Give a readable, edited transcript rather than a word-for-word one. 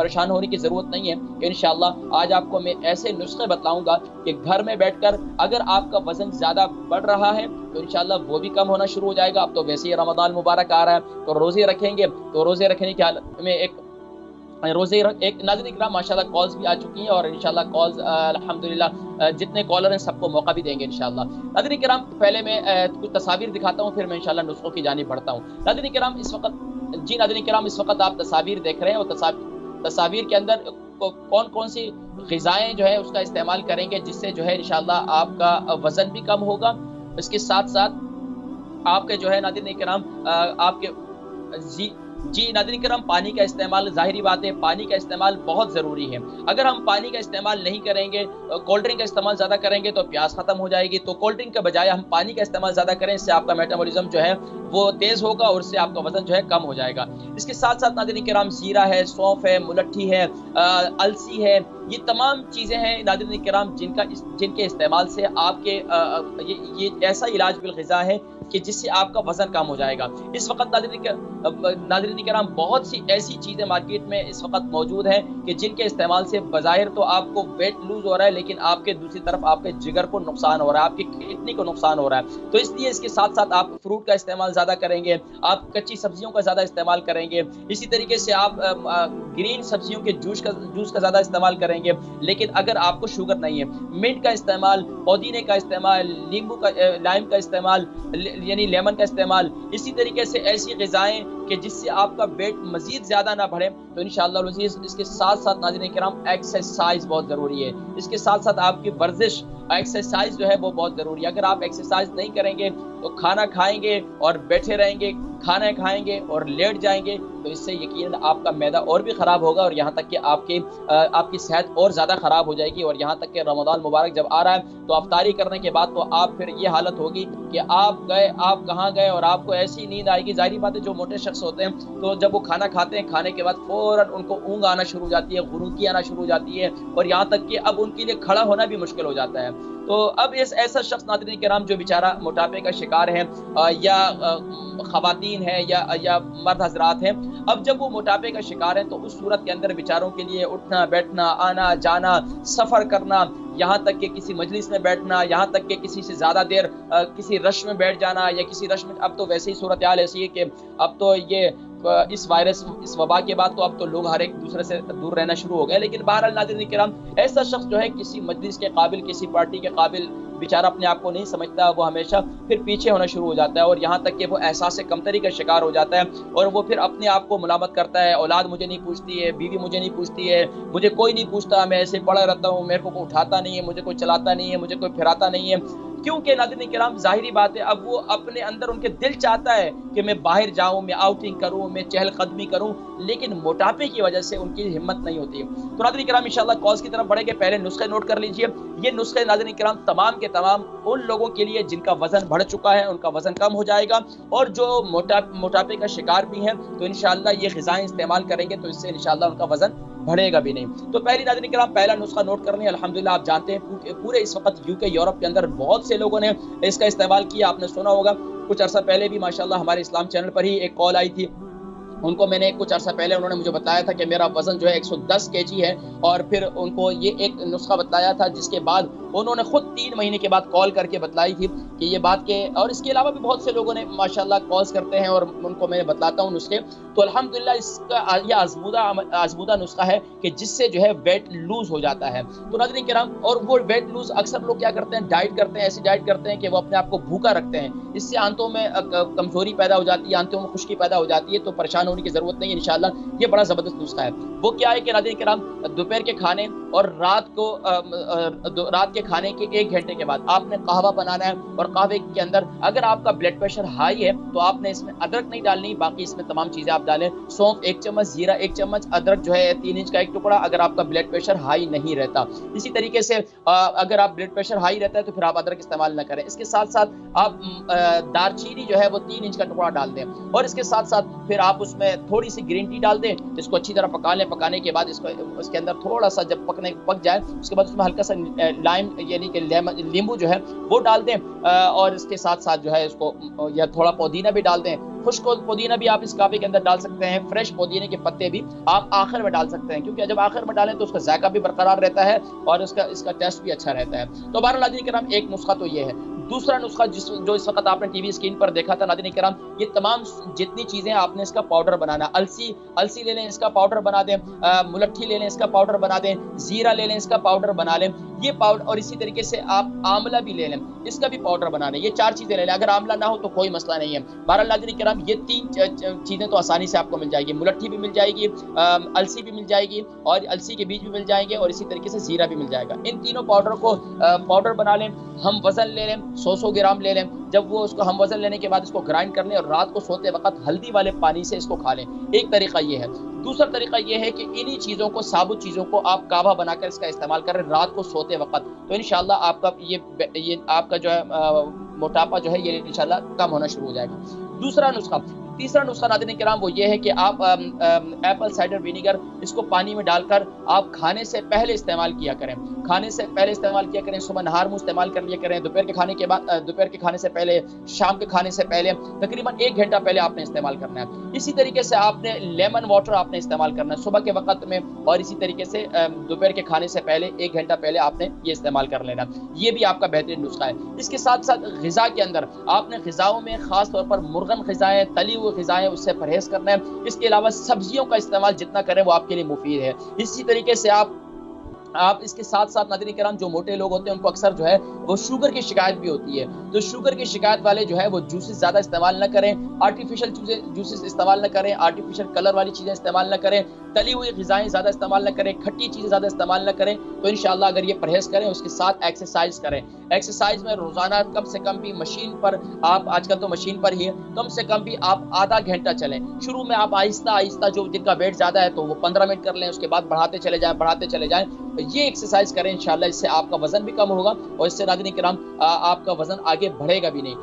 परेशान होने की ज़रूरत नहीं है। इंशाअल्लाह आज आपको मैं ऐसे नुस्खे बताऊंगा कि घर में बैठकर अगर आपका वज़न ज़्यादा बढ़ रहा है तो इंशाअल्लाह वो भी कम होना शुरू हो जाएगा। अब तो वैसे ही रमज़ान मुबारक आ रहा है, तो रोज़े रखेंगे तो रोज़े रखने की हालत में एक नाज़रीन इकराम माशाल्लाह कॉल्स भी आ चुकी हैं और इंशाल्लाह कॉल्स अल्हम्दुलिल्लाह जितने कॉलर हैं सबको मौका भी देंगे इंशाल्लाह। नाज़रीन इकराम पहले मैं कुछ तस्वीर दिखाता हूँ, फिर मैं इंशाल्लाह नुस्खों की जानिब बढ़ता हूँ। नाज़रीन इकराम इस वक्त आप तस्वीर देख रहे हैं और तस्वीर के अंदर कौन कौन सी ग़िज़ाएँ जो है उसका इस्तेमाल करेंगे जिससे जो है इंशाल्लाह आपका वज़न भी कम होगा। इसके साथ-साथ आपके जो है नाज़रीन इकराम आपके जी जी नाज़रीन किराम पानी का इस्तेमाल, ज़ाहिरी बात है पानी का इस्तेमाल बहुत ज़रूरी है। अगर हम पानी का इस्तेमाल नहीं करेंगे, कोल्ड ड्रिंक का इस्तेमाल ज़्यादा करेंगे तो प्यास ख़त्म हो जाएगी। तो कोल्ड ड्रिंक के बजाय हम पानी का इस्तेमाल ज़्यादा करें, इससे आपका मेटाबॉलिज़्म जो है वो तेज़ होगा और उससे आपका वज़न जो है कम हो जाएगा। इसके साथ-साथ नाज़रीन किराम ज़ीरा है, सौंफ है, मुलट्ठी है, अलसी है, ये तमाम चीज़ें हैं नाज़रीन किराम जिनके इस्तेमाल से आपके ये ऐसा इलाज बिल ग़िज़ा है कि जिससे आपका वज़न कम हो जाएगा। इस वक़्त नाज़रीन किराम बहुत सी ऐसी चीज़ें मार्केट में इस वक़्त मौजूद हैं कि जिनके इस्तेमाल से बज़ाहिर तो आपको वेट लूज़ हो रहा है, लेकिन आपके दूसरी तरफ आपके जिगर को नुकसान हो रहा है, आपकी किडनी को नुकसान हो रहा है। तो इसलिए इसके साथ-साथ आप फ्रूट का इस्तेमाल ज़्यादा करेंगे, आप कच्ची सब्जियों का ज़्यादा इस्तेमाल करेंगे। इसी तरीके से आप ग्रीन सब्जियों के जूस का ज़्यादा इस्तेमाल करेंगे। लेकिन अगर आपको शुगर नहीं है, मिंट का इस्तेमाल, पुदीने का इस्तेमाल, लाइम का इस्तेमाल यानी लेमन का इस्तेमाल, इसी तरीके से ऐसी ग़िज़ाएँ कि जिससे आपका वेट मज़ीद ज़्यादा ना बढ़े। तो इंशाअल्लाह अज़ीज़ इसके साथ-साथ नाज़रीन किराम एक्सरसाइज़ बहुत ज़रूरी है। इसके साथ-साथ आपकी वर्जिश एक्सरसाइज़ जो है वो बहुत ज़रूरी है। अगर आप एक्सरसाइज़ नहीं करेंगे तो खाना खाएँगे और बैठे रहेंगे, खाना खाएँगे और लेट जाएँगे, तो इससे यकीनन आपका मैदा और भी ख़राब होगा और यहाँ तक कि आपकी सेहत और ज़्यादा ख़राब हो जाएगी। और यहाँ तक कि रमज़ान मुबारक जब आ रहा है तो इफ्तारी करने के बाद तो आप फिर ये हालत होगी कि आप कहाँ गए और आपको ऐसी नींद आएगी। ज़ाहिर बात है जो मोटे शख्स होते हैं तो जब वो खाना खाते हैं, खाने के बाद फ़ौरन उनको ऊँघ आना शुरू हो जाती है, गुरूकी आना शुरू हो जाती है और यहाँ तक कि अब उनके लिए खड़ा होना भी मुश्किल हो जाता है। तो अब ऐसा शख्स नाज़रीन किराम जो बेचारा मोटापे का शिकार है या ख़वातीन है या मर्द हज़रात हैं, अब जब वो मोटापे का शिकार हैं तो उस सूरत के अंदर बेचारों के लिए उठना, बैठना, आना, जाना, सफ़र करना, यहाँ तक कि किसी मजलिस में बैठना, यहाँ तक कि किसी से ज़्यादा देर किसी रश में बैठ जाना या किसी रश में, अब तो वैसे ही सूरत हाल ऐसी है कि अब तो ये इस वबा के बाद तो अब तो लोग हर एक दूसरे से दूर रहना शुरू हो गए। लेकिन बहरहाल नाज़रीन किराम ऐसा शख्स जो है किसी मजलिस के काबिल, किसी पार्टी के काबिल बेचारा अपने आप को नहीं समझता, वो हमेशा फिर पीछे होना शुरू हो जाता है और यहाँ तक कि वो एहसास कमतरी का शिकार हो जाता है और वो फिर अपने आप को मुलामत करता है, औलाद मुझे नहीं पूछती है, बीवी मुझे नहीं पूछती है, मुझे कोई नहीं पूछता, मैं ऐसे पड़ा रहता हूँ, मेरे को कोई उठाता नहीं है, मुझे कोई चलाता नहीं है, मुझे कोई फिराता नहीं है। क्योंकि नाज़रीन किराम ज़ाहिरी बात है अब वो अपने अंदर उनके दिल चाहता है कि मैं बाहर जाऊँ, मैं आउटिंग करूँ, मैं चहलकदमी करूँ, लेकिन मोटापे की वजह से उनकी हिम्मत नहीं होती है। तो नाज़रीन किराम इंशाअल्लाह कॉल्स की तरफ बढ़ेंगे, पहले नुस्खे नोट कर लीजिए। ये नुस्खे नाज़रीन किराम तमाम के तमाम उन लोगों के लिए जिनका वज़न बढ़ चुका है, उनका वज़न कम हो जाएगा और जो मोटापे का शिकार भी हैं तो इंशाअल्लाह ये ग़िज़ाएँ इस्तेमाल करेंगे तो इससे इंशाअल्लाह उनका वज़न बढ़ेगा भी नहीं। तो पहली नाज़रीन किराम पहला नुस्खा नोट कर लें। अल्हम्दुलिल्लाह आप जानते हैं पूरे इस वक़्त यूके यूरोप के अंदर बहुत से लोगों ने इसका इस्तेमाल किया, आपने सुना होगा। कुछ अर्सा पहले भी माशाअल्लाह हमारे इस्लाम चैनल पर ही एक कॉल आई थी, उनको मैंने कुछ अर्सा पहले उन्होंने मुझे बताया था कि मेरा वज़न जो है 110 केजी है और फिर उनको ये एक नुस्खा बताया था जिसके बाद उन्होंने खुद 3 महीने के बाद कॉल करके बतलाई थी कि ये बात के, और इसके अलावा भी बहुत से लोगों ने माशाल्लाह कॉल्स करते हैं और उनको मैं बतलाता हूँ नुस्खे। तो अल्हम्दुलिल्लाह इसका ये आज़मूदा नुस्खा है कि जिससे जो है वेट लूज़ हो जाता है। तो नाज़रीन किराम और वो वेट लूज़ अक्सर लोग क्या करते हैं, डाइट करते हैं, ऐसी डाइट करते हैं कि वो अपने आप को भूखा रखते हैं। इससे आंतों में कमज़ोरी पैदा हो जाती है, आंतों में खुश्की पैदा हो जाती है। तो परेशान होने की ज़रूरत नहीं है, इंशाअल्लाह ये बड़ा ज़बरदस्त नुस्खा है। वो क्या है कि नाज़रीन किराम दोपहर के खाने और रात के खाने के 1 घंटे के बाद आपने कहवा बनाना है और कहवे के अंदर अगर आपका ब्लड प्रेशर हाई है तो आपने इसमें अदरक नहीं डालनी, बाकी इसमें तमाम चीज़ें आप डालें। सौंफ 1 चम्मच, जीरा 1 चम्मच, अदरक जो है 3 इंच का 1 टुकड़ा अगर आपका ब्लड प्रेशर हाई नहीं रहता। इसी तरीके से अगर आप ब्लड प्रेशर हाई रहता है तो फिर आप अदरक इस्तेमाल न करें। इसके साथ साथ आप दालचीनी जो है वो 3 इंच का टुकड़ा डाल दें और इसके साथ साथ फिर आप उसमें थोड़ी सी ग्रीन टी डाल दें। इसको अच्छी तरह पका लें। पकाने के बाद इसके अंदर थोड़ा सा जब पक जाए उसके बाद उसमें हल्का सा लाइम यानी कि नींबू जो है वो डाल दें और इसके साथ साथ जो है इसको या थोड़ा पुदीना भी डाल दें। खुश्क पुदीना भी आप इस काफ़ी के अंदर डाल सकते हैं, फ्रेश पुदीने के पत्ते भी आप आखिर में डाल सकते हैं, क्योंकि जब आखिर में डालें तो उसका जायका भी बरकरार रहता है और इसका टेस्ट भी अच्छा रहता है। तो बहरहाल नाज़रीन किराम, एक नुस्खा तो ये है। दूसरा नुस्खा जो इस वक्त आपने टीवी स्क्रीन पर देखा था नाज़रीन किराम, ये तमाम जितनी चीज़ें आपने इसका पाउडर बनाना, अलसी ले लें, इसका पाउडर बना दें, मुलट्ठी ले लें, इसका पाउडर बना दें, जीरा ले लें, इसका पाउडर बना लें, ये पाउडर, और इसी तरीके से आप आंवला भी ले लें, इसका भी पाउडर बना लें। ये 4 चीज़ें ले लें। अगर आंवला ना हो तो कोई मसला नहीं है। बहरहाल नाज़रीन किराम, ये 3 चीज़ें तो आसानी से आपको मिल जाएगी। मुलट्ठी भी मिल जाएगी, अलसी भी मिल जाएगी और अलसी के बीज भी मिल जाएंगे, और इसी तरीके से जीरा भी मिल जाएगा। इन तीनों पाउडर को पाउडर बना लें। हम वज़न ले लें, 100 ग्राम ले लें। जब वो उसको हम वज़न लेने के बाद इसको ग्राइंड कर लें और रात को सोते वक़्त हल्दी वाले पानी से इसको खा लें। एक तरीका ये है। दूसरा तरीका ये है कि इन्हीं चीज़ों को, साबुत चीज़ों को आप काढ़ा बनाकर इसका इस्तेमाल करें रात को सोते वक़्त, तो इंशाअल्लाह आपका ये आपका जो है मोटापा जो है ये इंशाअल्लाह कम होना शुरू हो जाएगा। तीसरा नुस्खा नाज़रीन किराम वो ये है कि आप एप्पल साइडर विनेगर इसको पानी में डालकर आप खाने से पहले इस्तेमाल किया करें। खाने से पहले इस्तेमाल किया करें, सुबह नहार मुँह इस्तेमाल कर लिया करें, दोपहर के खाने के बाद, दोपहर के खाने से पहले, शाम के खाने से पहले, तकरीबन 1 घंटा पहले आपने इस्तेमाल करना है। इसी तरीके से आपने लेमन वाटर आपने इस्तेमाल करना है सुबह के वक़्त में, और इसी तरीके से दोपहर के खाने से पहले 1 घंटा पहले आपने ये इस्तेमाल कर लेना। ये भी आपका बेहतरीन नुस्खा है। इसके साथ साथ ग़िज़ा के अंदर आपने ग़िज़ाओं में ख़ास तौर पर मुर्गन ग़िज़ाएँ, तली हुई ग़िज़ाएँ, उससे परहेज़ करना है। इसके अलावा सब्जियों का इस्तेमाल जितना करें वो आपके लिए मुफीद है। इसी तरीके से आप इसके साथ साथ नाज़रीन किराम, जो मोटे लोग होते हैं उनको अक्सर जो है वो शुगर की शिकायत भी होती है। तो शुगर की शिकायत वाले जो है वो जूसेस ज़्यादा इस्तेमाल ना करें, आर्टिफिशियल जूसेस इस्तेमाल ना करें, आर्टिफिशियल कलर वाली चीज़ें इस्तेमाल ना करें, तली हुई ग़िज़ाएँ ज़्यादा इस्तेमाल ना करें, खट्टी चीज़ें ज़्यादा इस्तेमाल ना करें। तो इंशाअल्लाह अगर ये परहेज़ करें, उसके साथ एक्सरसाइज करें। एक्सरसाइज में रोज़ाना कम से कम भी मशीन पर, आप आजकल तो मशीन पर ही है, कम से कम भी आप आधा घंटा चलें। शुरू में आप आहिस्ता-आहिस्ता, जो जिनका वेट ज़्यादा है तो वो 15 मिनट कर लें, उसके बाद बढ़ाते चले जाएँ। ये एक्सरसाइज करें इंशाअल्लाह, इससे आपका वज़न भी कम होगा और इससे नाज़रीन किराम आपका वज़न आगे बढ़ेगा भी नहीं।